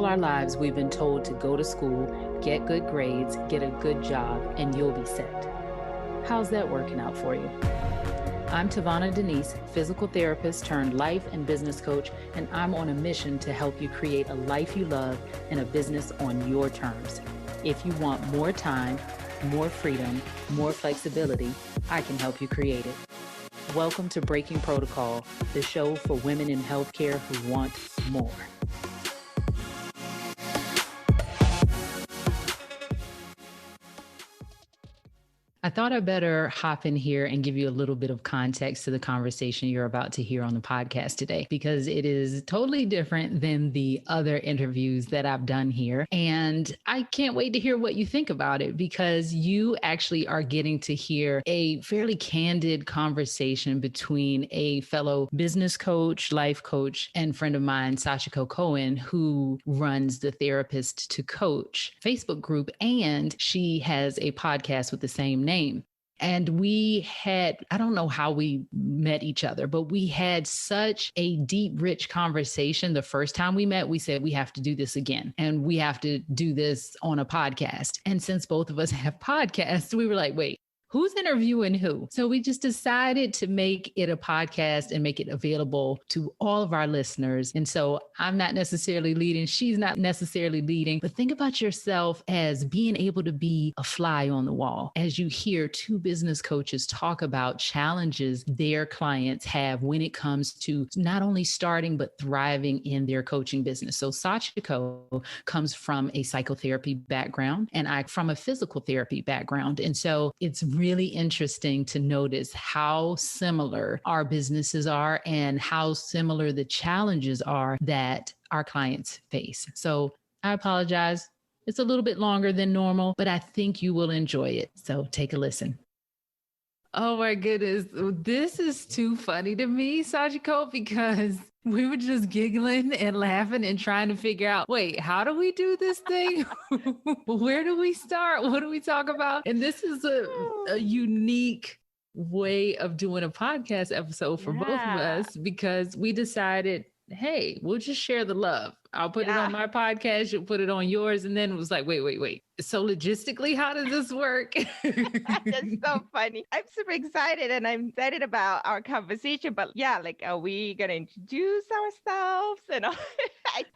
our lives, we've been told to go to school, get good grades, get a good job, and you'll be set. How's that working out for you? I'm TaVona Denise, physical therapist turned life and business coach, and I'm on a mission to help you create a life you love and a business on your terms. If you want more time, more freedom, more flexibility, I can help you create it. Welcome to Breaking Protocol, the show for women in healthcare who want more. I thought I'd better hop in here and give you a little bit of context to the conversation you're about to hear on the podcast today, because it is totally different than the other interviews that I've done here. And I can't wait to hear what you think about it, because you actually are getting to hear a fairly candid conversation between a fellow business coach, life coach, and friend of mine, Sachiko Cohen, who runs the Therapist to Coach Facebook group. And she has a podcast with the same name. And we had, I don't know how we met each other, but we had such a deep, rich conversation. The first time we met, we said, we have to do this again. And we have to do this on a podcast. And since both of us have podcasts, we were like, wait, who's interviewing who? So we just decided to make it a podcast and make it available to all of our listeners. And so I'm not necessarily leading, she's not necessarily leading, but think about yourself as being able to be a fly on the wall as you hear two business coaches talk about challenges their clients have when it comes to not only starting, but thriving in their coaching business. So Sachiko comes from a psychotherapy background and I from a physical therapy background. And so it's really interesting to notice how similar our businesses are and how similar the challenges are that our clients face. So I apologize. It's a little bit longer than normal, but I think you will enjoy it. So take a listen. Oh my goodness. This is too funny to me, Sachiko, because we were just giggling and laughing and trying to figure out, wait, how do we do this thing? Where do we start? What do we talk about? And this is a unique way of doing a podcast episode for both of us, because we decided, hey, we'll just share the love. I'll put it on my podcast, you'll put it on yours. And then it was like, wait. So logistically, how does this work? That's so funny. I'm super excited and I'm excited about our conversation. But yeah, like, are we going to introduce ourselves? And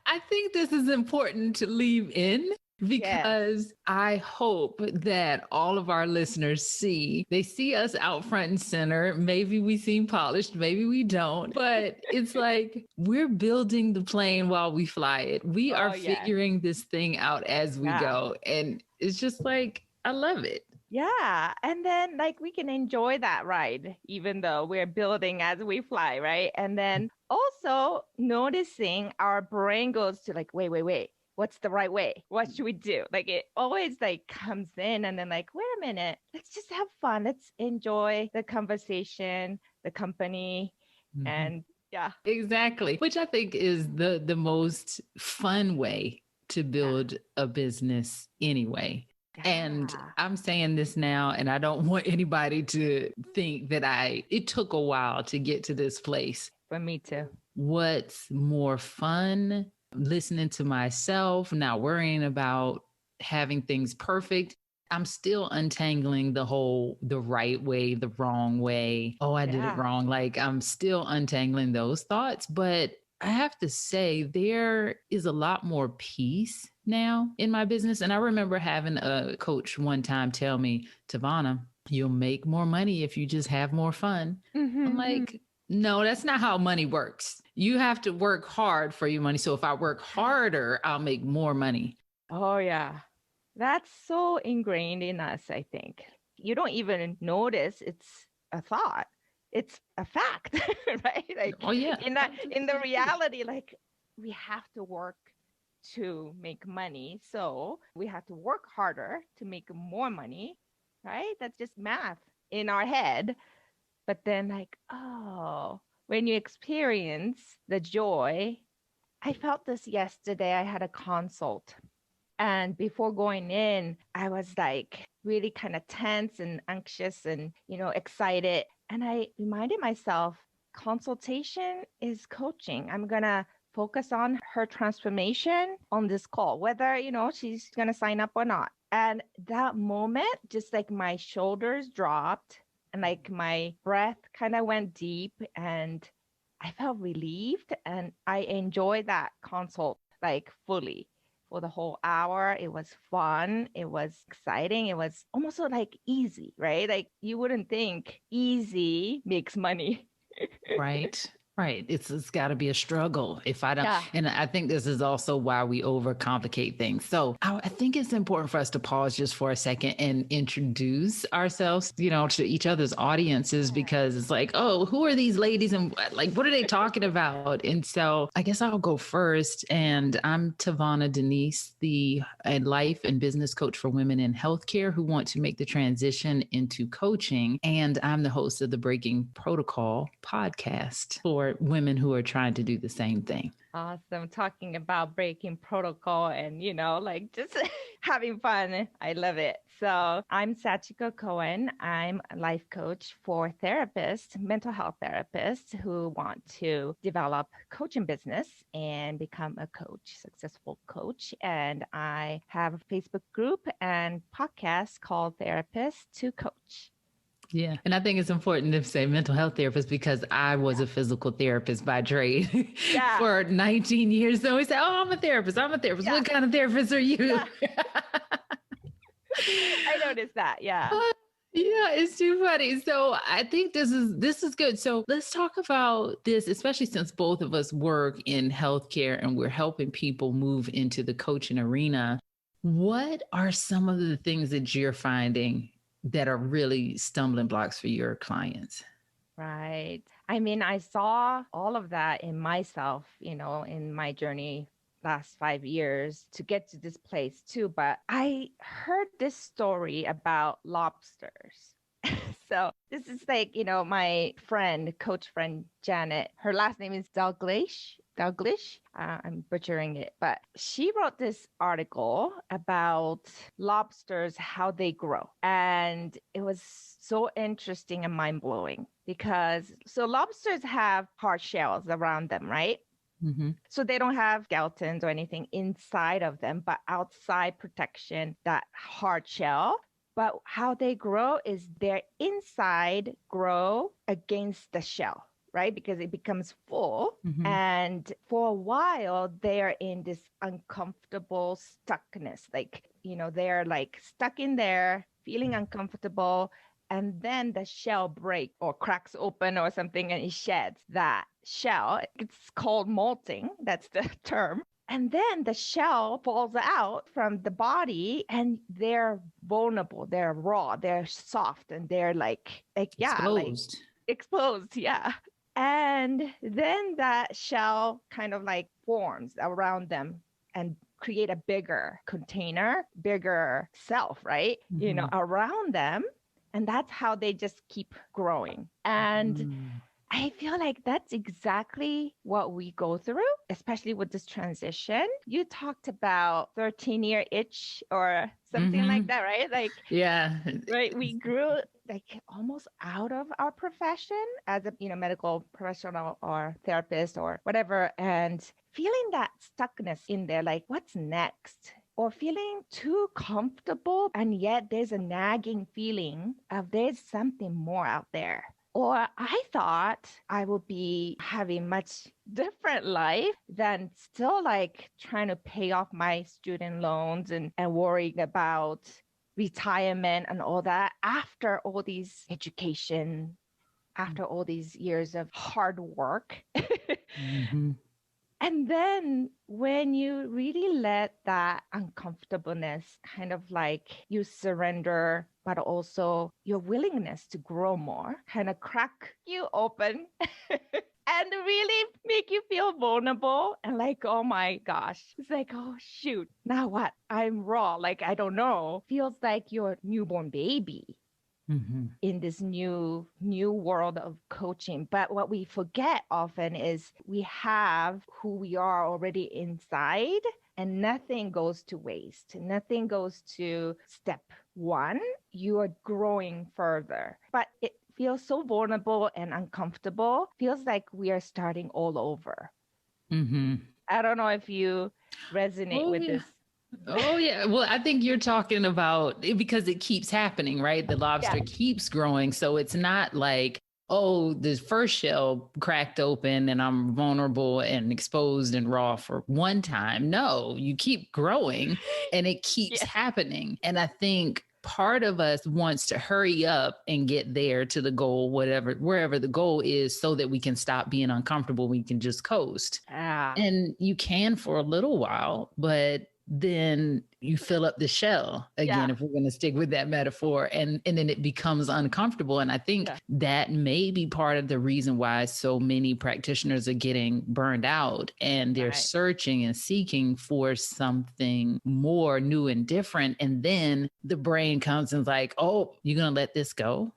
I think this is important to leave in, because I hope that all of our listeners see us out front and center. Maybe we seem polished, maybe we don't, but it's like we're building the plane while we fly it. We are figuring this thing out as we go. And it's just like, I love it. Yeah. And then like we can enjoy that ride, even though we're building as we fly, right? And then also noticing our brain goes to like, wait. What's the right way? What should we do? Like it always like comes in and then like, wait a minute, let's just have fun. Let's enjoy the conversation, the company. Mm-hmm. And yeah. Exactly. Which I think is the most fun way to build a business anyway. Yeah. And I'm saying this now, and I don't want anybody to think that it took a while to get to this place. For me too. What's more fun? Listening to myself, not worrying about having things perfect. I'm still untangling the right way, the wrong way. Oh, I did it wrong. Like I'm still untangling those thoughts. But I have to say there is a lot more peace now in my business. And I remember having a coach one time tell me, TaVona, you'll make more money if you just have more fun. Mm-hmm. I'm like, no, that's not how money works. You have to work hard for your money. So if I work harder, I'll make more money. Oh, yeah. That's so ingrained in us, I think. You don't even notice it's a thought. It's a fact, right? Like, oh, yeah. In the reality, like we have to work to make money. So we have to work harder to make more money, right? That's just math in our head. But then like, when you experience the joy, I felt this yesterday. I had a consult. And before going in, I was like really kind of tense and anxious and, excited. And I reminded myself, consultation is coaching. I'm going to focus on her transformation on this call, whether, she's going to sign up or not. And that moment, just like my shoulders dropped and like my breath kind of went deep and I felt relieved and I enjoyed that consult like fully for the whole hour. It was fun. It was exciting. It was almost so like easy, right? Like you wouldn't think easy makes money. Right. Right. It's got to be a struggle if I don't. Yeah. And I think this is also why we overcomplicate things. So I think it's important for us to pause just for a second and introduce ourselves, to each other's audiences, because it's like, oh, who are these ladies and like, what are they talking about? And so I guess I'll go first. And I'm TaVona Denise, the life and business coach for women in healthcare who want to make the transition into coaching. And I'm the host of the Breaking Protocol podcast for women who are trying to do the same thing. Awesome. Talking about breaking protocol and, like just having fun. I love it. So I'm Sachiko Cohen. I'm a life coach for therapists, mental health therapists who want to develop coaching business and become a coach, successful coach. And I have a Facebook group and podcast called Therapist to Coach. Yeah. And I think it's important to say mental health therapist because I was a physical therapist by trade for 19 years. So we say, oh, I'm a therapist. I'm a therapist. Yeah. What kind of therapist are you? Yeah. I noticed that. Yeah. Yeah, it's too funny. So I think this is good. So let's talk about this, especially since both of us work in healthcare and we're helping people move into the coaching arena. What are some of the things that you're finding that are really stumbling blocks for your clients? Right. I mean, I saw all of that in myself, in my journey last 5 years to get to this place too. But I heard this story about lobsters. So this is like, my coach friend, Janet, her last name is Dalglish. I'm butchering it, but she wrote this article about lobsters, how they grow. And it was so interesting and mind blowing because lobsters have hard shells around them, right? Mm-hmm. So they don't have skeletons or anything inside of them, but outside protection, that hard shell. But how they grow is their inside grow against the shell, right? Because it becomes full. Mm-hmm. And for a while, they're in this uncomfortable stuckness. Like, they're like stuck in there, feeling uncomfortable. And then the shell breaks or cracks open or something and it sheds that shell. It's called molting. That's the term. And then the shell falls out from the body and they're vulnerable. They're raw. They're soft and they're like exposed. Exposed. Yeah. And then that shell kind of like forms around them and create a bigger container, bigger self, right? Mm-hmm. Around them. And that's how they just keep growing. And I feel like that's exactly what we go through, especially with this transition. You talked about 13-year itch or something like that, right? Like, yeah, right. We grew like almost out of our profession as a, medical professional or therapist or whatever. And feeling that stuckness in there, like what's next? Or feeling too comfortable, and yet there's a nagging feeling of there's something more out there. Or I thought I would be having much different life than still like trying to pay off my student loans and worrying about retirement and all that after all these education, after all these years of hard work. Mm-hmm. And then when you really let that uncomfortableness kind of like you surrender, but also your willingness to grow more kind of crack you open and really make you feel vulnerable and like, oh my gosh, it's like, oh shoot, now what? I'm raw. Like, I don't know. Feels like your newborn baby. Mm-hmm. In this new world of coaching. But what we forget often is we have who we are already inside and nothing goes to waste. Nothing goes to step one. You are growing further. But it feels so vulnerable and uncomfortable. Feels like we are starting all over. Mm-hmm. I don't know if you resonate Oh, with yeah. this. Oh, yeah. Well, I think you're talking about it because it keeps happening, right? The Yeah. lobster keeps growing. So it's not like, oh, the first shell cracked open and I'm vulnerable and exposed and raw for one time. No, you keep growing and it keeps Yes. happening. And I think part of us wants to hurry up and get there to the goal, whatever, wherever the goal is, so that we can stop being uncomfortable. We can just coast. Ah, And you can for a little while, but then you fill up the shell yeah. again, if we're going to stick with that metaphor, and then it becomes uncomfortable. And I think Yeah. that may be part of the reason why so many practitioners are getting burned out and they're Right. searching and seeking for something more new and different. And then the brain comes and is like, oh, you're going to let this go?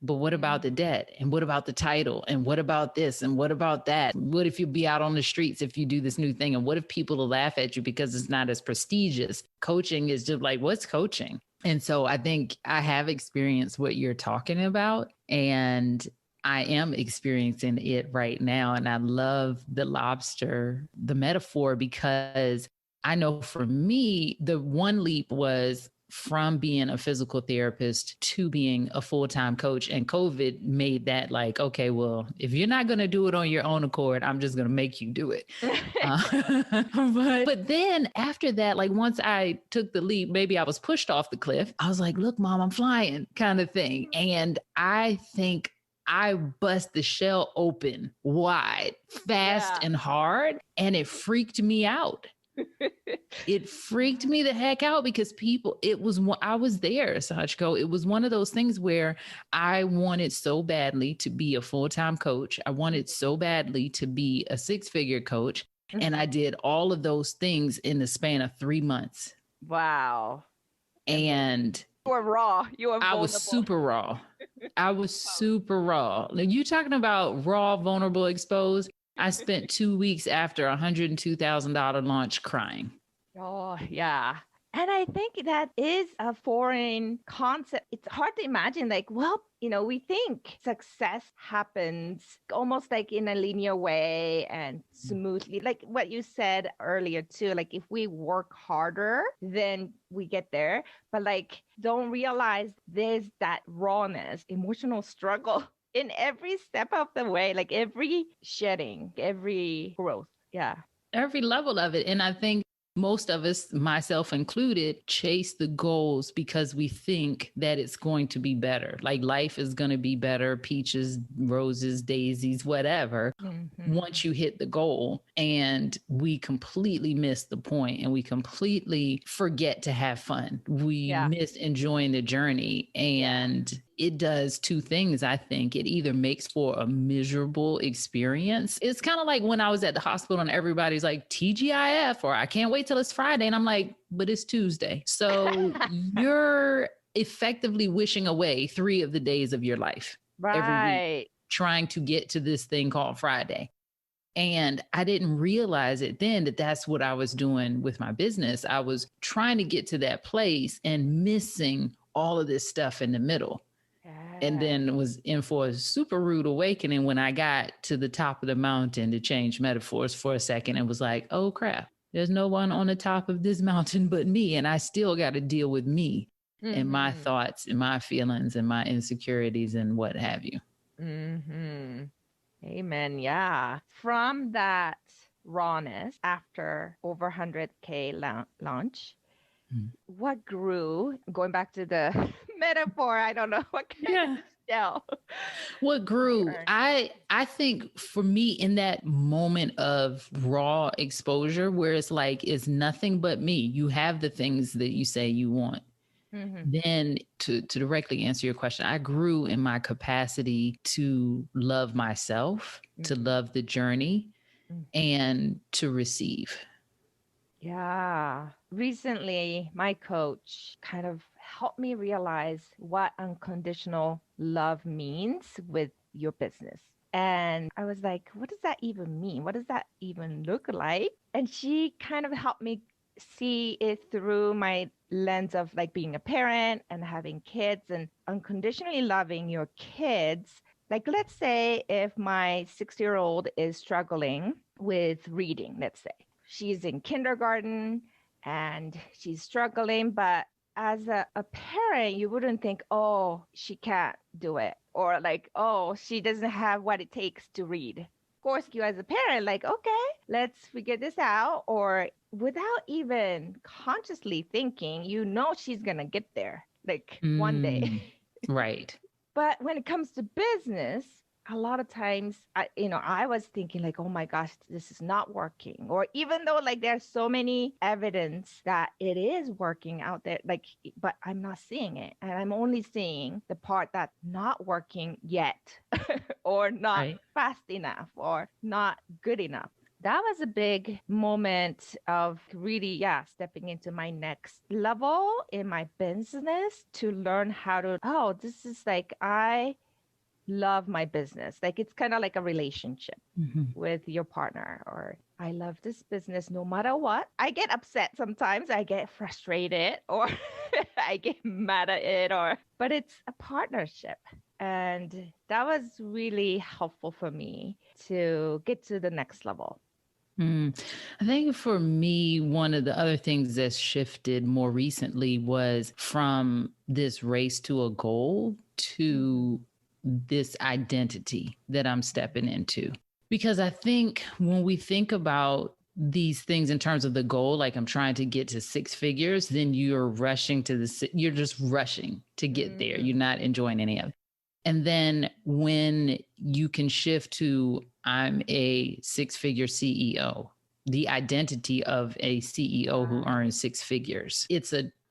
But what about the debt? And what about the title? And what about this? And what about that? What if you be out on the streets if you do this new thing? And what if people will laugh at you because it's not as prestigious? Coaching is just like, what's coaching? And so I think I have experienced what you're talking about. And I am experiencing it right now. And I love the lobster, the metaphor, because I know for me, the one leap was from being a physical therapist to being a full-time coach. And COVID made that like, okay, well, if you're not going to do it on your own accord, I'm just going to make you do it. But then after that, like once I took the leap, maybe I was pushed off the cliff. I was like, look, mom, I'm flying kind of thing. And I think I bust the shell open wide, fast and hard, and it freaked me out. It freaked me the heck out because I was there, Sachiko. It was one of those things where I wanted so badly to be a full-time coach. I wanted so badly to be a six-figure coach. And I did all of those things in the span of 3 months. Wow. And You were raw. You were I vulnerable. was super raw. I was super raw. Now, you talking about raw, vulnerable, exposed. I spent 2 weeks after a $102,000 launch crying. Oh, yeah. And I think that is a foreign concept. It's hard to imagine, like, well, we think success happens almost like in a linear way and smoothly, like what you said earlier, too. Like, if we work harder, then we get there. But, like, don't realize there's that rawness, emotional struggle in every step of the way, like every shedding, every growth. Yeah. Every level of it. And I think most of us, myself included, chase the goals because we think that it's going to be better. Like life is going to be better, peaches, roses, daisies, whatever, once you hit the goal. And we completely miss the point and we completely forget to have fun. We miss enjoying the journey. And it does two things, I think. It either makes for a miserable experience. It's kind of like when I was at the hospital and everybody's like, TGIF, or I can't wait till it's Friday. And I'm like, but it's Tuesday. So you're effectively wishing away 3 of the days of your life every week, trying to get to this thing called Friday. And I didn't realize it then that that's what I was doing with my business. I was trying to get to that place and missing all of this stuff in the middle. And then was in for a super rude awakening when I got to the top of the mountain, to change metaphors for a second, and was like, oh crap, there's no one on the top of this mountain but me. And I still got to deal with me and my thoughts and my feelings and my insecurities and what have you. Amen. Yeah. From that rawness after over 100K launch, what grew? Going back to the metaphor, I don't know what kind of shell. What grew? I think for me in that moment of raw exposure where it's like it's nothing but me. You have the things that you say you want. Then to directly answer your question, I grew in my capacity to love myself, to love the journey, and to receive. Yeah. Recently, my coach kind of helped me realize what unconditional love means with your business. And I was like, what does that even mean? What does that even look like? And she kind of helped me see it through my lens of like being a parent and having kids, and unconditionally loving your kids Like, let's say if my 6-year-old is struggling with reading, let's say she's in kindergarten and she's struggling, but as a parent, you wouldn't think, oh, she can't do it, or like, oh, she doesn't have what it takes to read. Of course, you as a parent, like, okay, let's figure this out. Or without even consciously thinking, she's going to get there like one day. Right. But when it comes to business, a lot of times, I was thinking like, oh my gosh, this is not working. Or even though like there's so many evidence that it is working out there, like, but I'm not seeing it. And I'm only seeing the part that's not working yet or not Right. fast enough or not good enough. That was a big moment of really, yeah, stepping into my next level in my business to learn how to, oh, this is like, I love my business. Like it's kind of like a relationship with your partner, or I love this business no matter what. I get upset sometimes, I get frustrated, or I get mad at it, but it's a partnership. And that was really helpful for me to get to the next level. I think for me, one of the other things that's shifted more recently was from this race to a goal to this identity that I'm stepping into. Because I think when we think about these things in terms of the goal, like I'm trying to get to 6 figures, then you're you're just rushing to get there. You're not enjoying any of it. And then when you can shift to, I'm a 6-figure CEO, the identity of a CEO who earns 6 figures,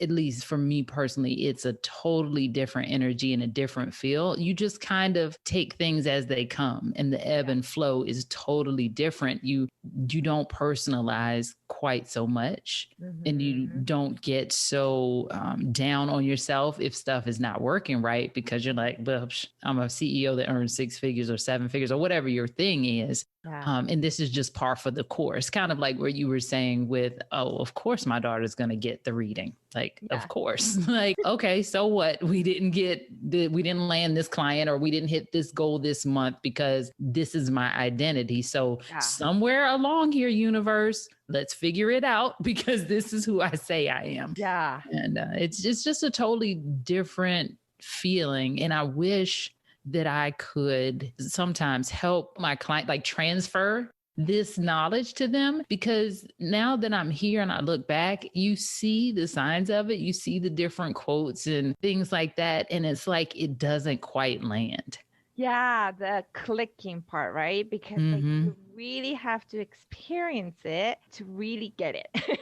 at least for me personally, it's a totally different energy and a different feel. You just kind of take things as they come, and the ebb and flow is totally different. You don't personalize quite so much, and you don't get so down on yourself if stuff is not working right, because you're like, well, I'm a CEO that earns 6 figures or 7 figures or whatever your thing is. And this is just par for the course, kind of like where you were saying with, oh, of course my daughter's going to get the reading. Like, of course, like, okay, so what? We didn't land this client, or we didn't hit this goal this month because this is my identity. So somewhere along here, universe, let's figure it out, because this is who I say I am. Yeah. And it's just a totally different feeling. And I wish that I could sometimes help my client, like transfer this knowledge to them, because now that I'm here and I look back, you see the signs of it, you see the different quotes and things like that. And it's like, it doesn't quite land. Yeah, the clicking part, right? Because like you really have to experience it to really get it.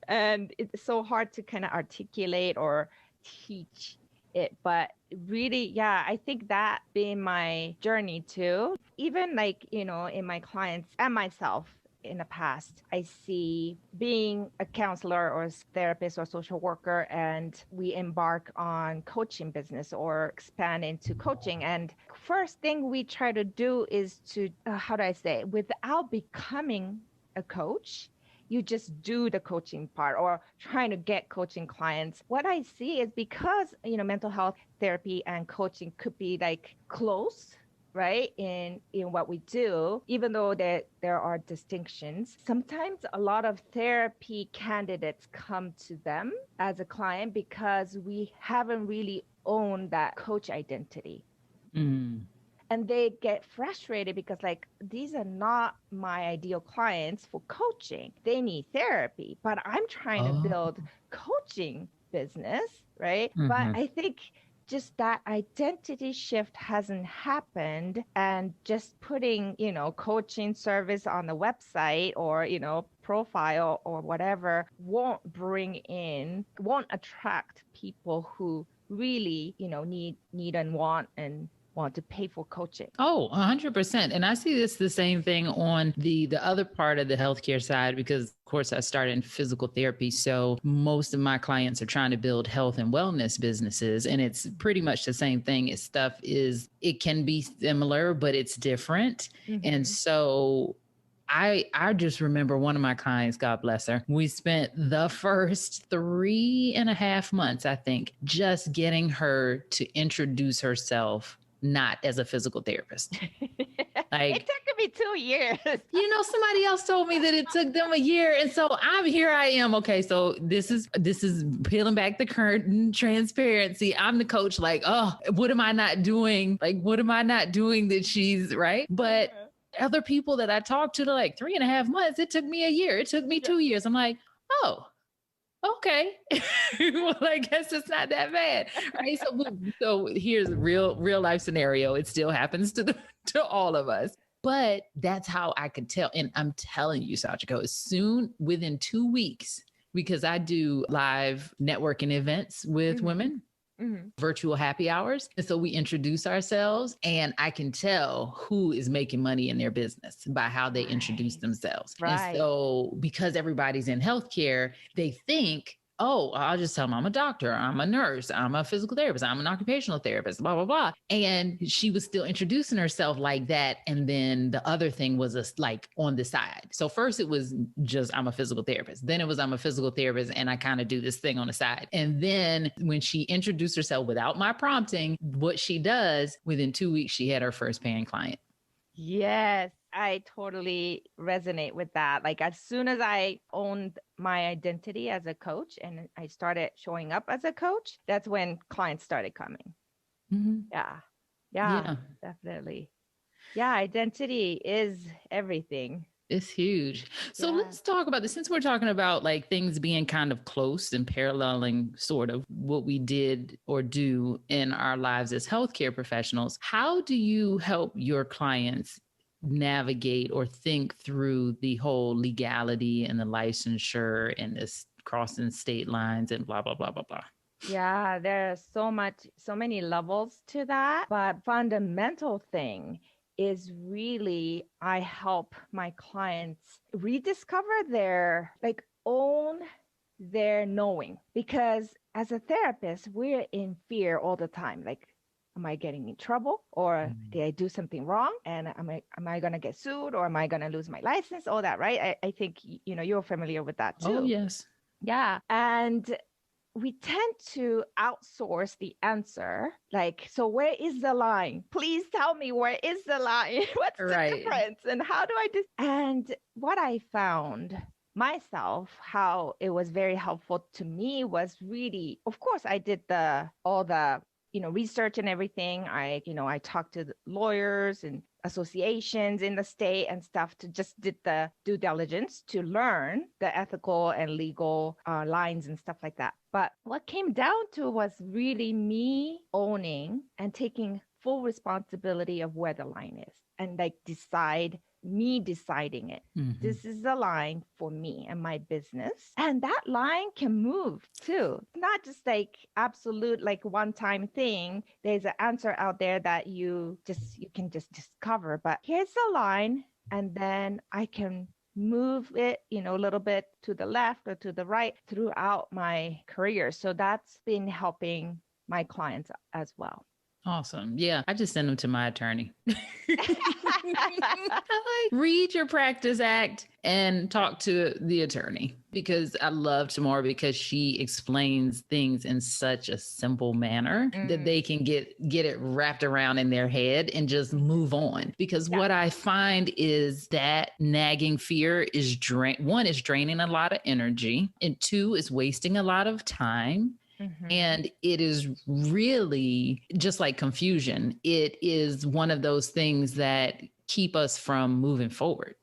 And it's so hard to kind of articulate or teach it. But really, yeah, I think that been my journey too. Even like, in my clients and myself in the past, I see being a counselor or therapist or social worker, and we embark on coaching business or expand into coaching. And first thing we try to do is to, how do I say, without becoming a coach, you just do the coaching part or trying to get coaching clients. What I see is because, mental health therapy and coaching could be like close, right, in what we do, even though there are distinctions. Sometimes a lot of therapy candidates come to them as a client because we haven't really owned that coach identity. And they get frustrated because like, these are not my ideal clients for coaching. They need therapy, but I'm trying to build coaching business, right? But I think just that identity shift hasn't happened, and just putting, coaching service on the website or, profile or whatever won't attract people who really, need and want to pay for coaching. Oh, 100%. And I see this the same thing on the other part of the healthcare side, because of course I started in physical therapy. So most of my clients are trying to build health and wellness businesses. And it's pretty much the same thing. It can be similar, but it's different. And so I just remember one of my clients, God bless her, we spent the first 3.5 months, I think, just getting her to introduce herself not as a physical therapist. Like, it took me 2 years. Somebody else told me that it took them a year. And so I am. Okay. So this is peeling back the curtain, transparency. I'm the coach. Like, oh, what am I not doing? Like, what am I not doing that she's right? But other people that I talked to, they're like 3.5 months. It took me a year. It took me 2 years. I'm like, oh, okay. Well, I guess it's not that bad. Right. So here's a real life scenario. It still happens to all of us. But that's how I could tell. And I'm telling you, Sachiko, within 2 weeks, because I do live networking events with women, virtual happy hours. And so we introduce ourselves, and I can tell who is making money in their business by how they introduce themselves. Right. And so because everybody's in healthcare, they think, oh, I'll just tell them I'm a doctor, I'm a nurse, I'm a physical therapist, I'm an occupational therapist, blah, blah, blah. And she was still introducing herself like that. And then the other thing was like on the side. So first it was just, I'm a physical therapist. Then it was, I'm a physical therapist and I kind of do this thing on the side. And then when she introduced herself without my prompting, what she does, within 2 weeks, she had her first paying client. Yes, I totally resonate with that. Like as soon as I owned my identity as a coach and I started showing up as a coach, that's when clients started coming. Mm-hmm. Yeah, definitely. Yeah, identity is everything. It's huge. So let's talk about this. Since we're talking about like things being kind of close and paralleling sort of what we did or do in our lives as healthcare professionals, how do you help your clients navigate or think through the whole legality and the licensure and this crossing state lines and blah, blah, blah, blah, blah? Yeah, there's so many levels to that. But fundamental thing is really I help my clients rediscover own their knowing. Because as a therapist, we're in fear all the time. Like, am I getting in trouble, or did I do something wrong? And am I going to get sued, or am I going to lose my license? All that, right? I think, you're familiar with that too. Oh, yes. Yeah. And we tend to outsource the answer. Like, so where is the line? Please tell me, where is the line? What's the difference? And how do I do? And what I found myself, how it was very helpful to me was really, of course, I did all the research and everything. I talked to the lawyers and associations in the state and stuff to just did the due diligence to learn the ethical and legal lines and stuff like that. But what came down to was really me owning and taking full responsibility of where the line is, and deciding it. Mm-hmm. This is the line for me and my business. And that line can move too. Not just like absolute, like one-time thing. There's an answer out there that you can just discover. But here's the line. And then I can move it, a little bit to the left or to the right throughout my career. So that's been helping my clients as well. Awesome. Yeah. I just send them to my attorney. Read your practice act and talk to the attorney, because I love Tamora because she explains things in such a simple manner that they can get it wrapped around in their head and just move on. Because what I find is that nagging fear is one is draining a lot of energy, and two is wasting a lot of time. Mm-hmm. And it is really just like confusion. It is one of those things that keep us from moving forward.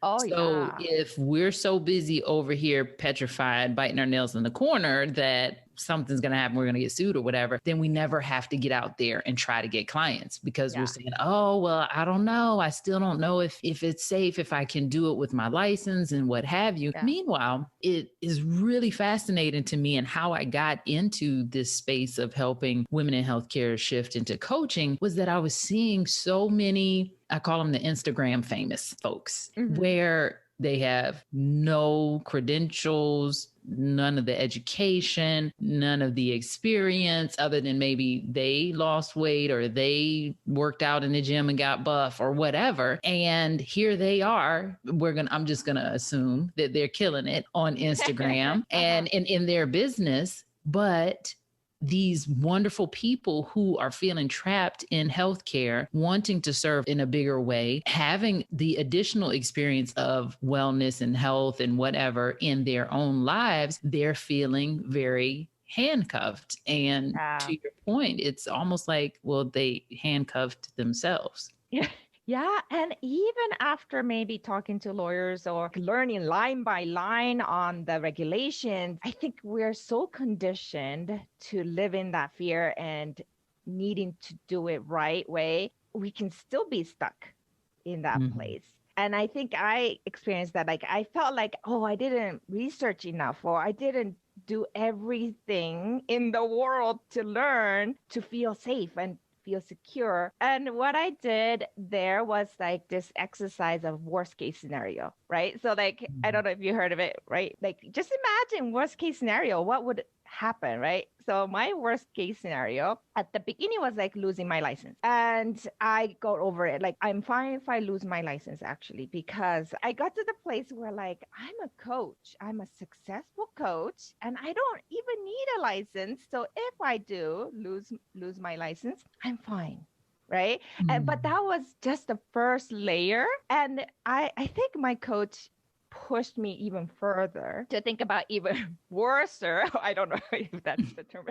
So if we're so busy over here petrified, biting our nails in the corner that something's going to happen, we're going to get sued or whatever, then we never have to get out there and try to get clients, because we're saying, oh, well, I don't know. I still don't know if it's safe, if I can do it with my license and what have you. Yeah. Meanwhile, it is really fascinating to me, and how I got into this space of helping women in healthcare shift into coaching was that I was seeing so many, I call them the Instagram famous folks, where they have no credentials, none of the education, none of the experience, other than maybe they lost weight or they worked out in the gym and got buff or whatever. And here they are. I'm just going to assume that they're killing it on Instagram and in their business, but these wonderful people who are feeling trapped in healthcare, wanting to serve in a bigger way, having the additional experience of wellness and health and whatever in their own lives, they're feeling very handcuffed. And to your point, it's almost like, well, they handcuffed themselves. Yeah. Yeah. And even after maybe talking to lawyers or learning line by line on the regulations, I think we're so conditioned to live in that fear and needing to do it right way. We can still be stuck in that place. And I think I experienced that. Like, I felt like, oh, I didn't research enough, or I didn't do everything in the world to learn to feel safe and feel secure. And what I did there was like this exercise of worst case scenario, right? So like, I don't know if you heard of it, right? Like, just imagine worst case scenario, what would happen, right? So my worst case scenario at the beginning was like losing my license. And I got over it. Like, I'm fine if I lose my license, actually, because I got to the place where like, I'm a coach, I'm a successful coach, and I don't even need a license. So if I do lose my license, I'm fine. Right. But that was just the first layer. And I think my coach pushed me even further to think about even worser. I don't know if that's the term.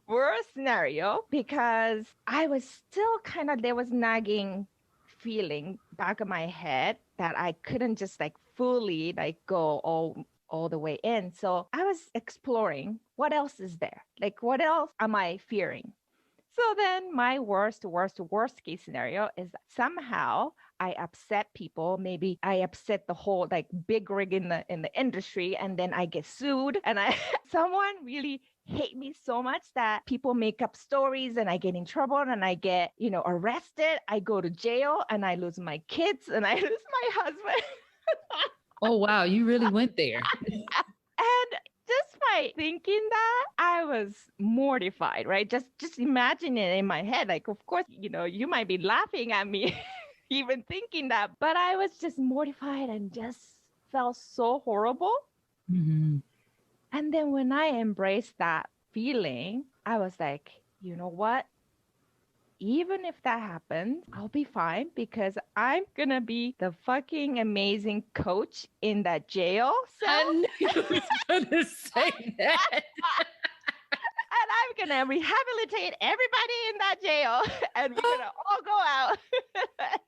Worse scenario, because I was still kind of, there was nagging feeling back of my head that I couldn't just like fully like go all the way in. So I was exploring what else is there? Like, what else am I fearing? So then my worst case scenario is that somehow I upset people. Maybe I upset the whole like big rig in the industry, and then I get sued, and I someone really hate me so much that people make up stories and I get in trouble and I get, arrested. I go to jail and I lose my kids and I lose my husband. Oh, wow. You really went there. And just by thinking that, I was mortified, right? Just imagine it in my head. Like, of course, you might be laughing at me even thinking that, but I was just mortified and just felt so horrible. Mm-hmm. And then when I embraced that feeling, I was like, you know what? Even if that happens, I'll be fine because I'm going to be the fucking amazing coach in that jail cell. I knew you were going to say that. And I'm going to rehabilitate everybody in that jail. And we're going to all go out.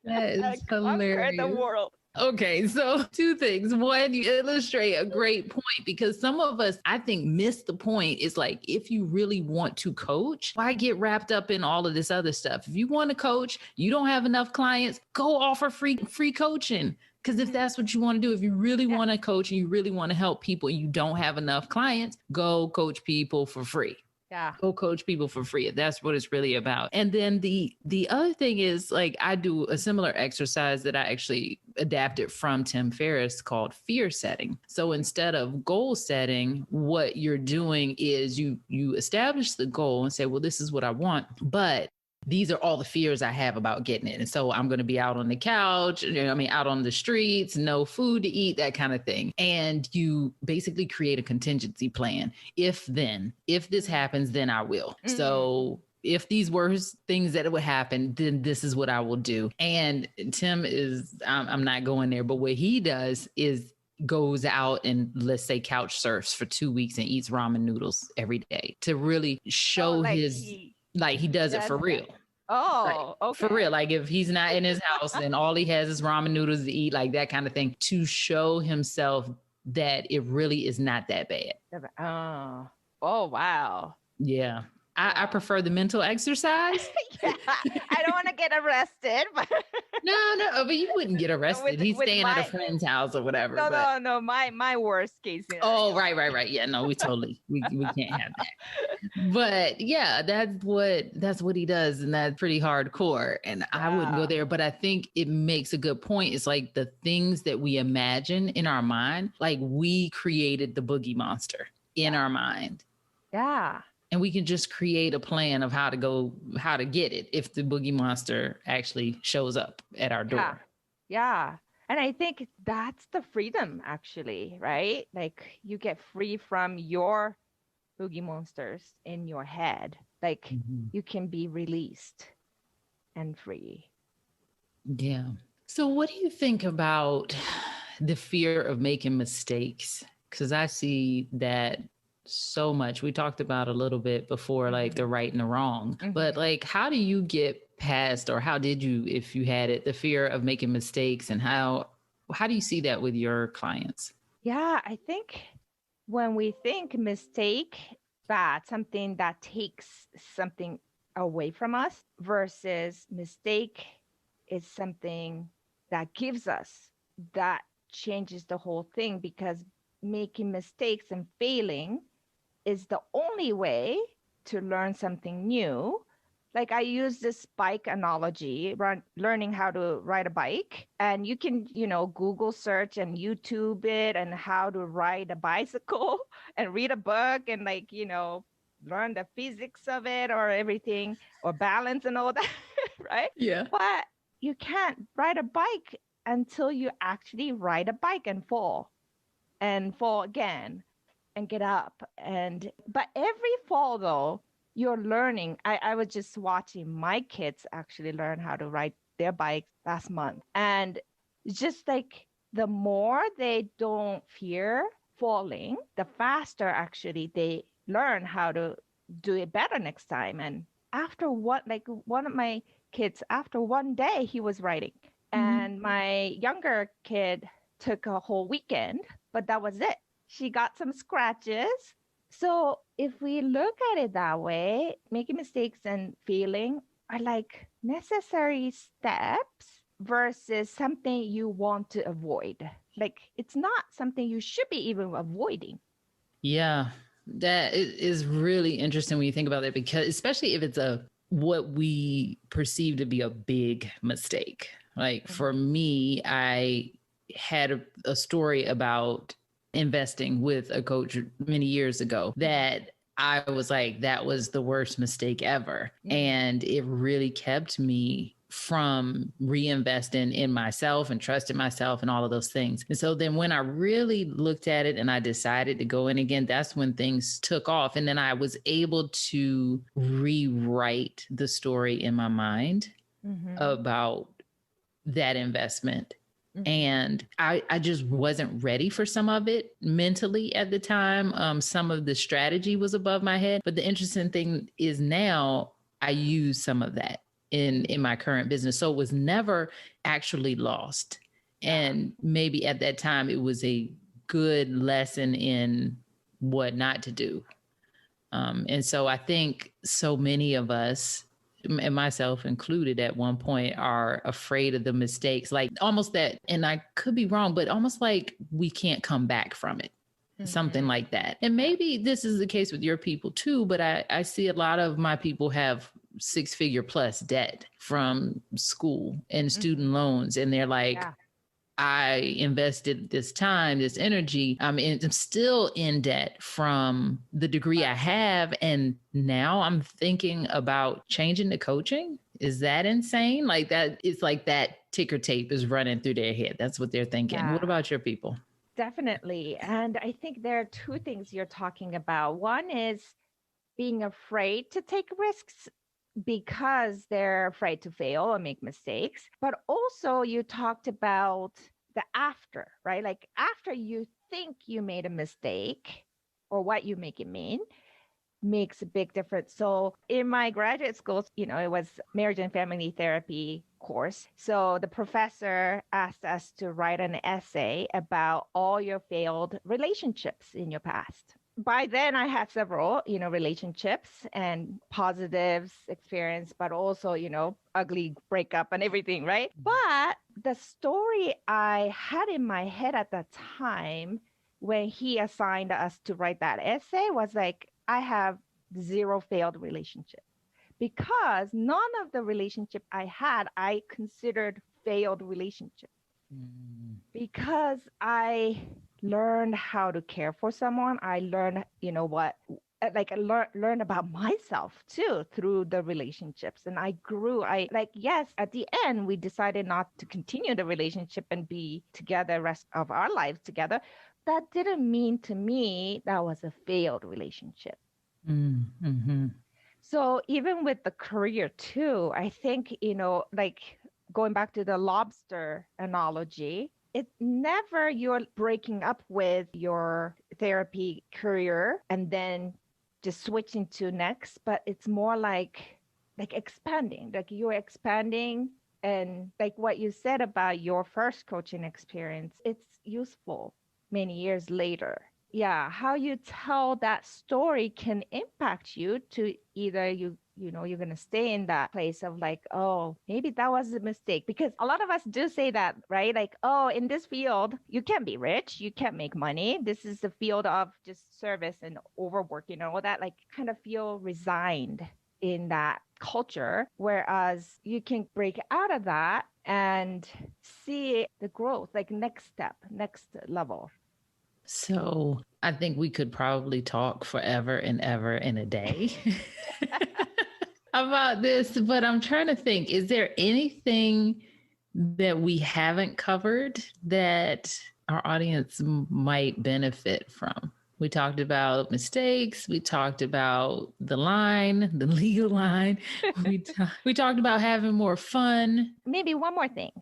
That is hilarious. Conquer the world. Okay, so two things. One, you illustrate a great point because some of us, I think, miss the point. It's like, if you really want to coach, why get wrapped up in all of this other stuff? If you want to coach, you don't have enough clients, go offer free coaching. Because if that's what you want to do, if you really want to coach and you really want to help people and you don't have enough clients, go coach people for free. Yeah. Go coach people for free. That's what it's really about. And then the other thing is, like, I do a similar exercise that I actually adapted from Tim Ferriss called fear setting. So instead of goal setting, what you're doing is you establish the goal and say, well, this is what I want, but these are all the fears I have about getting it. And so I'm going to be out on the couch, out on the streets, no food to eat, that kind of thing. And you basically create a contingency plan. If this happens, then I will. Mm-hmm. So if these were things that would happen, then this is what I will do. And Tim is, I'm not going there, but what he does is goes out and, let's say, couch surfs for 2 weeks and eats ramen noodles every day to really show he does it for real. Oh, like, okay. For real. Like, if he's not in his house and all he has is ramen noodles to eat, like that kind of thing, to show himself that it really is not that bad. Oh, wow. Yeah. I prefer the mental exercise. Yeah, I don't want to get arrested, but no, but you wouldn't get arrested. He's staying at a friend's house or whatever. No, my worst case scenario. Oh, right. Yeah, no, we totally we can't have that. But yeah, that's what he does, and that's pretty hardcore. And I wouldn't go there, but I think it makes a good point. It's like the things that we imagine in our mind, like we created the boogie monster in our mind. Yeah. And we can just create a plan of how to get it if the boogie monster actually shows up at our door. Yeah. And I think that's the freedom, actually, right? Like, you get free from your boogie monsters in your head. Like Mhm. you can be released and free. Yeah. So, what do you think about the fear of making mistakes? Because I see that so much. We talked about a little bit before, like the Mm-hmm. right and the wrong. But, Mm-hmm. like, how do you get past, or how did you, if you had it, the fear of making mistakes, and how do you see that with your clients? Yeah, I think when we think mistake, bad, something that takes something away from us versus mistake is something that gives us, that changes the whole thing, because making mistakes and failing is the only way to learn something new. Like I use this bike analogy, learning how to ride a bike. And you can, Google search and YouTube it and how to ride a bicycle and read a book and learn the physics of it or everything or balance and all that, right? Yeah. But you can't ride a bike until you actually ride a bike and fall again and get up. And but every fall though, you're learning. I was just watching my kids actually learn how to ride their bikes last month. And it's just like the more they don't fear falling, the faster actually they learn how to do it better next time. And after what, like one of my kids, after one day, he was riding. Mhm. And my younger kid took a whole weekend, but that was it. She got some scratches. So if we look at it that way, making mistakes and failing are like necessary steps versus something you want to avoid. Like it's not something you should be even avoiding. Yeah, that is really interesting when you think about it, because especially if it's a what we perceive to be a big mistake. Like for Mhm. me, I had a story about investing with a coach many years ago Mhm. that I was like, that was the worst mistake ever. Mhm. And it really kept me from reinvesting in myself and trusting myself and all of those things. And so then when I really looked at it and I decided to go in again, that's when things took off. And then I was able to rewrite the story in my mind Mhm. about that investment. Mhm. And I just wasn't ready for some of it mentally at the time. Some of the strategy was above my head. But the interesting thing is now I use some of that in my current business. So it was never actually lost. Yeah. And maybe at that time it was a good lesson in what not to do. And so I think so many of us, and myself included at one point, are afraid of the mistakes, like almost that, and I could be wrong, but almost like we can't come back from it. Something Mhm. like that. And Yeah. maybe this is the case with your people too, but I see a lot of my people have 6-figure plus debt from school and student Mhm. loans. And they're like, Yeah. I invested this time, this energy. I'm still in debt from the degree I Right. have. And now I'm thinking about changing to coaching. Is that insane? Like that, it's like that ticker tape is running through their head. That's what they're thinking. What Yeah. about your people? Definitely. And I think there are two things you're talking about. One is being afraid to take risks because they're afraid to fail or make mistakes. But also, you talked about the after, right? Like after you think you made a mistake or what you make it mean makes a big difference. So in my graduate school, it was marriage and family therapy course. So the professor asked us to write an essay about all your failed relationships in your past. By then I had several, relationships and positives experience, but also, ugly breakup and everything, right? But the story I had in my head at the time when he assigned us to write that essay was like, I have zero failed relationship because none of the relationship I had, I considered failed relationship Mm. because I learned how to care for someone. I learned, like I learned about myself too through the relationships, and I grew. I like, yes, at the end we decided not to continue the relationship and be together rest of our lives together. That didn't mean to me that was a failed relationship. Mm-hmm. So even with the career too, I think, like going back to the lobster analogy, it's never you're breaking up with your therapy career and then just switching to next, but it's more like expanding, like you're expanding. And like what you said about your first coaching experience, it's useful many years later. Yeah, how you tell that story can impact you to either you're going to stay in that place of like, oh, maybe that was a mistake, because a lot of us do say that, right? Like, oh, in this field you can't be rich, you can't make money, this is the field of just service and overworking and all that, like kind of feel resigned in that culture, whereas you can break out of that and see the growth, like next step, next level. So I think we could probably talk forever and ever in a day about this, but I'm trying to think, is there anything that we haven't covered that our audience might benefit from? We talked about mistakes. We talked about the line, the legal line. We talked about having more fun. Maybe one more thing.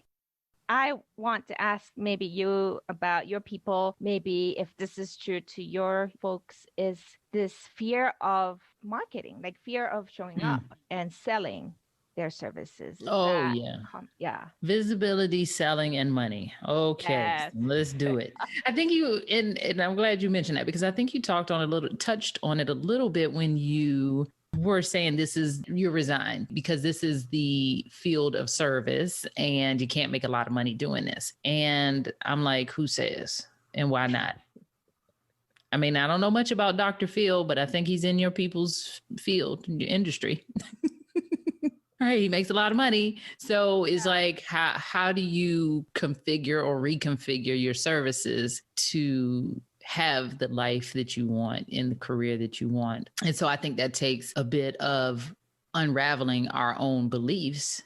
I want to ask maybe you about your people, maybe if this is true to your folks, is this fear of marketing, like fear of showing up and selling their services. Is Oh, that yeah. Yeah. Visibility, selling, and money. Okay, Yes. let's do it. I think and I'm glad you mentioned that, because I think you touched on it a little bit when you were saying you're resigned because this is the field of service and you can't make a lot of money doing this. And I'm like, who says? And why not? I mean, I don't know much about Dr. Phil, but I think he's in your people's field, your industry. Right, he makes a lot of money. So it's like, how do you configure or reconfigure your services to have the life that you want in the career that you want? And so I think that takes a bit of unraveling our own beliefs,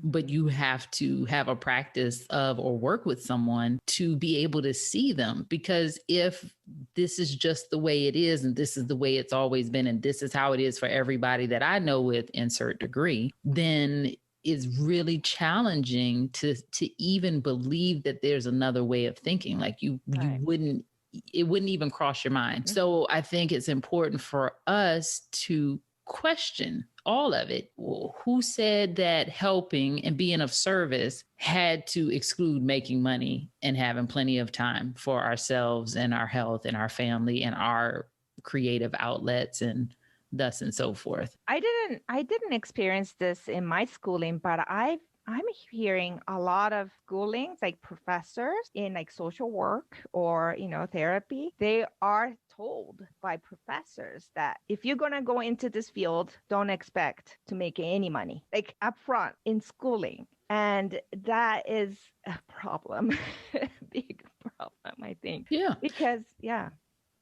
but you have to have a practice of or work with someone to be able to see them. Because if this is just the way it is, and this is the way it's always been, and this is how it is for everybody that I know with insert degree, then it's really challenging to even believe that there's another way of thinking. Like you wouldn't, it wouldn't even cross your mind. So I think it's important for us to question all of it. Who said that helping and being of service had to exclude making money and having plenty of time for ourselves and our health and our family and our creative outlets and thus and so forth? I didn't experience this in my schooling, but I'm hearing a lot of schoolings, like professors in like social work or, therapy. They are told by professors that if you're going to go into this field, don't expect to make any money, like upfront in schooling. And that is a problem, big problem, I think. Yeah. Because, yeah.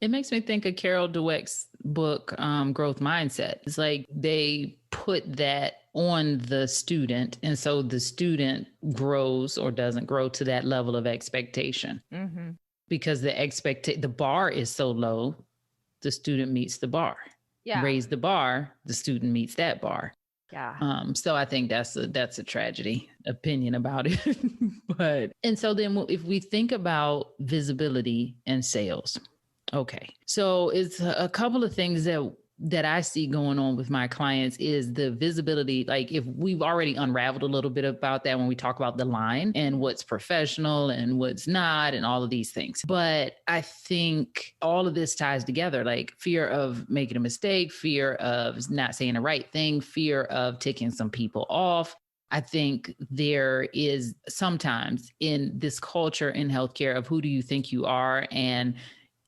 It makes me think of Carol Dweck's book, Growth Mindset. It's like they put that on the student. And so the student grows or doesn't grow to that level of expectation. Because the bar is so low, the student meets the bar. Yeah. Raise the bar, the student meets that bar. Yeah. So I think that's a tragedy opinion about it. And so then if we think about visibility and sales, okay. So it's a couple of things that I see going on with my clients is the visibility. Like if we've already unraveled a little bit about that when we talk about the line and what's professional and what's not and all of these things. But I think all of this ties together, like fear of making a mistake, fear of not saying the right thing, fear of ticking some people off. I think there is sometimes in this culture in healthcare of who do you think you are? And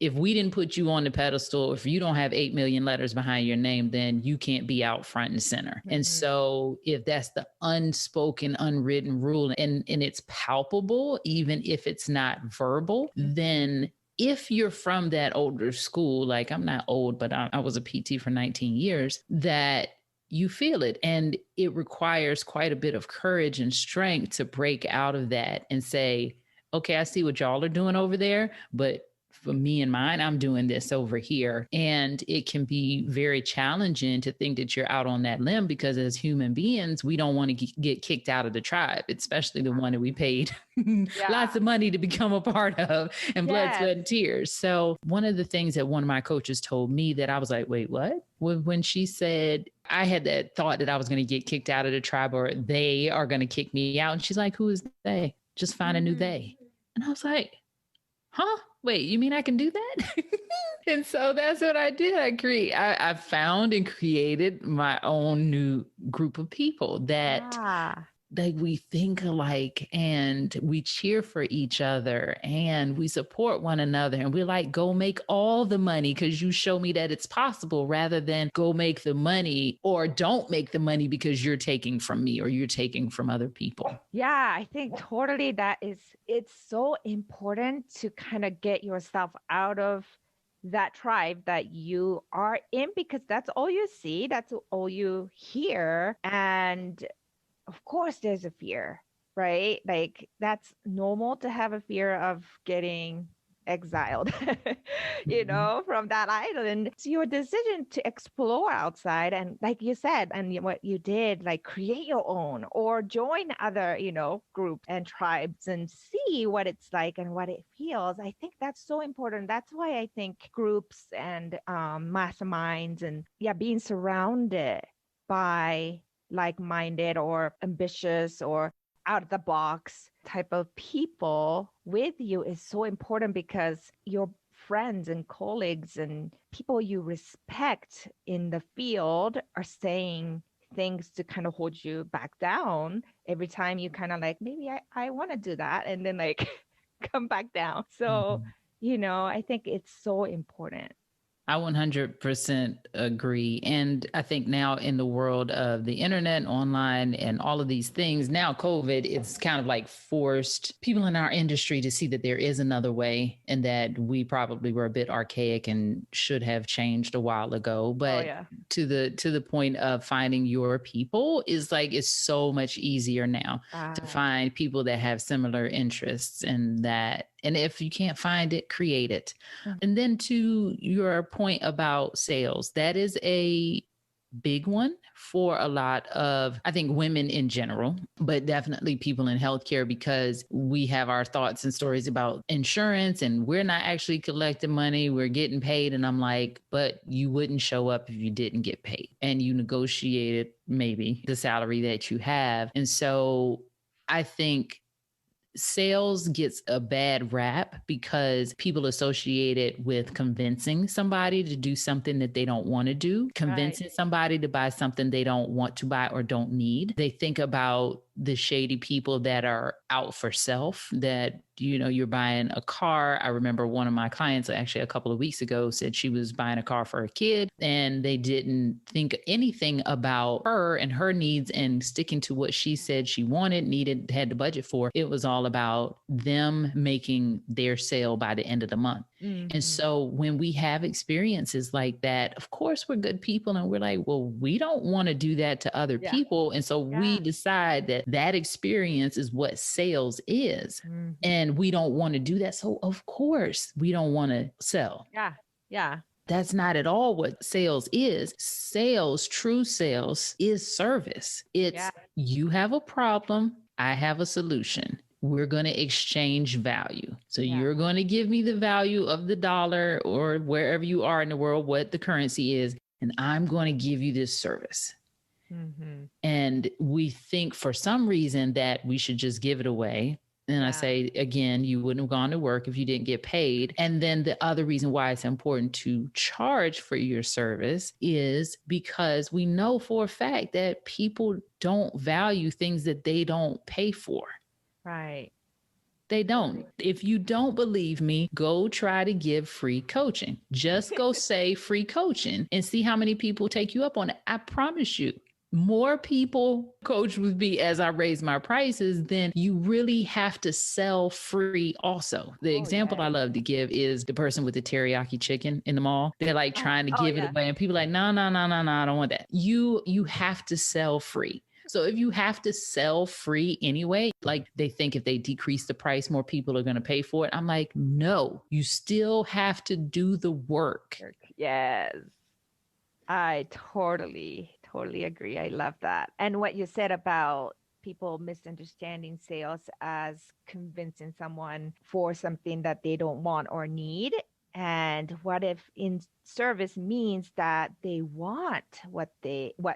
if we didn't put you on the pedestal, if you don't have 8 million letters behind your name, then you can't be out front and center. And so if that's the unspoken, unwritten rule and it's palpable, even if it's not verbal, then if you're from that older school, like I'm not old, but I was a PT for 19 years, that you feel it. And it requires quite a bit of courage and strength to break out of that and say, okay, I see what y'all are doing over there, but for me and mine, I'm doing this over here. And it can be very challenging to think that you're out on that limb, because as human beings, we don't want to get kicked out of the tribe, especially the one that we paid lots of money to become a part of, and blood, Yes. sweat, and tears. So one of the things that one of my coaches told me that I was like, wait, what? When she said, I had that thought that I was going to get kicked out of the tribe, or they are going to kick me out. And she's like, who is they? Just find a new they. And I was like, huh? Wait, you mean I can do that? And so that's what I did. I found and created my own new group of people that like we think alike, and we cheer for each other, and we support one another, and we're like, go make all the money because you show me that it's possible, rather than go make the money or don't make the money because you're taking from me or you're taking from other people. Yeah, I think totally it's so important to kind of get yourself out of that tribe that you are in, because that's all you see, that's all you hear. And of course there's a fear, right? Like that's normal to have a fear of getting exiled, from that island. It's your decision to explore outside. And like you said, and what you did, like create your own or join other, groups and tribes and see what it's like and what it feels. I think that's so important. That's why I think groups and masterminds and being surrounded by like-minded or ambitious or out of the box type of people with you is so important, because your friends and colleagues and people you respect in the field are saying things to kind of hold you back down every time you kind of like, maybe I want to do that, and then like come back down. So, I think it's so important. I 100% agree. And I think now in the world of the internet, online, and all of these things, now COVID, it's kind of like forced people in our industry to see that there is another way, and that we probably were a bit archaic and should have changed a while ago. But to the point of finding your people is like, it's so much easier now to find people that have similar interests, and if you can't find it, create it. And then to your point about sales, that is a big one for a lot of, I think, women in general, but definitely people in healthcare, because we have our thoughts and stories about insurance, and we're not actually collecting money, we're getting paid. And I'm like, but you wouldn't show up if you didn't get paid, and you negotiated maybe the salary that you have. And so I think sales gets a bad rap because people associate it with convincing somebody to do something that they don't want to do, convincing somebody to buy something they don't want to buy or don't need. They think about the shady people that are out for self, that, you're buying a car. I remember one of my clients actually a couple of weeks ago said she was buying a car for a kid, and they didn't think anything about her and her needs and sticking to what she said she needed, had the budget for. It was all about them making their sale by the end of the month. And so when we have experiences like that, of course, we're good people, and we're like, well, we don't want to do that to other people. And so we decide that experience is what sales is. And we don't want to do that. So of course we don't want to sell. Yeah. That's not at all what sales is. Sales, true sales, is service. It's you have a problem, I have a solution. We're going to exchange value. So you're going to give me the value of the dollar or wherever you are in the world, what the currency is, and I'm going to give you this service. And we think for some reason that we should just give it away. And I say, again, you wouldn't have gone to work if you didn't get paid. And then the other reason why it's important to charge for your service is because we know for a fact that people don't value things that they don't pay for. Right. They don't. If you don't believe me, go try to give free coaching. Just go say free coaching and see how many people take you up on it. I promise you, more people coach with me as I raise my prices, then you really have to sell free also. The example I love to give is the person with the teriyaki chicken in the mall. They're like trying to give it away, and people are like, no, I don't want that. You have to sell free. So if you have to sell free anyway, like they think if they decrease the price, more people are going to pay for it. I'm like, no, you still have to do the work. Yes. I totally agree. I love that. And what you said about people misunderstanding sales as convincing someone for something that they don't want or need. And what if in service means that they want what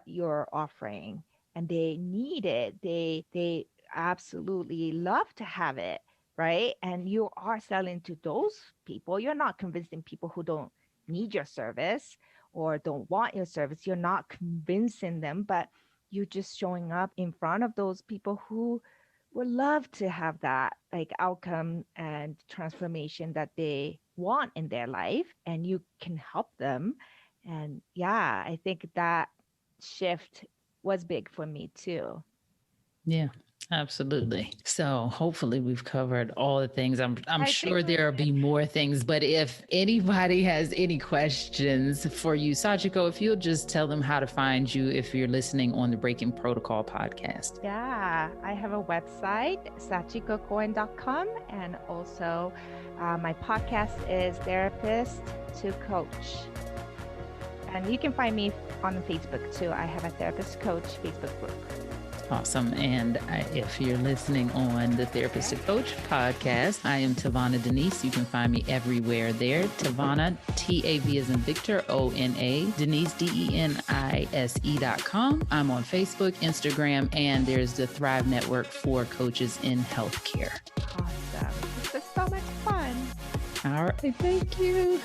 you're offering and they need it. They absolutely love to have it, right? And you are selling to those people. You're not convincing people who don't need your service or don't want your service. You're not convincing them, but you're just showing up in front of those people who would love to have that like outcome and transformation that they want in their life, and you can help them. And yeah, I think that shift was big for me too. Yeah. Absolutely. So hopefully we've covered all the things. I'm sure there'll be more things, but if anybody has any questions for you, Sachiko, if you'll just tell them how to find you if you're listening on the Breaking Protocol podcast. Yeah, I have a website, sachikocohen.com, and also my podcast is Therapist to Coach. And you can find me on Facebook too. I have a Therapist Coach Facebook group. Awesome. And if you're listening on the Therapist to Coach podcast, I am TaVona Denise. You can find me everywhere there. TaVona, T-A-V as in Victor, O-N-A, Denise, DENISE.com. I'm on Facebook, Instagram, and there's the Thrive Network for coaches in healthcare. Awesome. This is so much fun. All right. Thank you.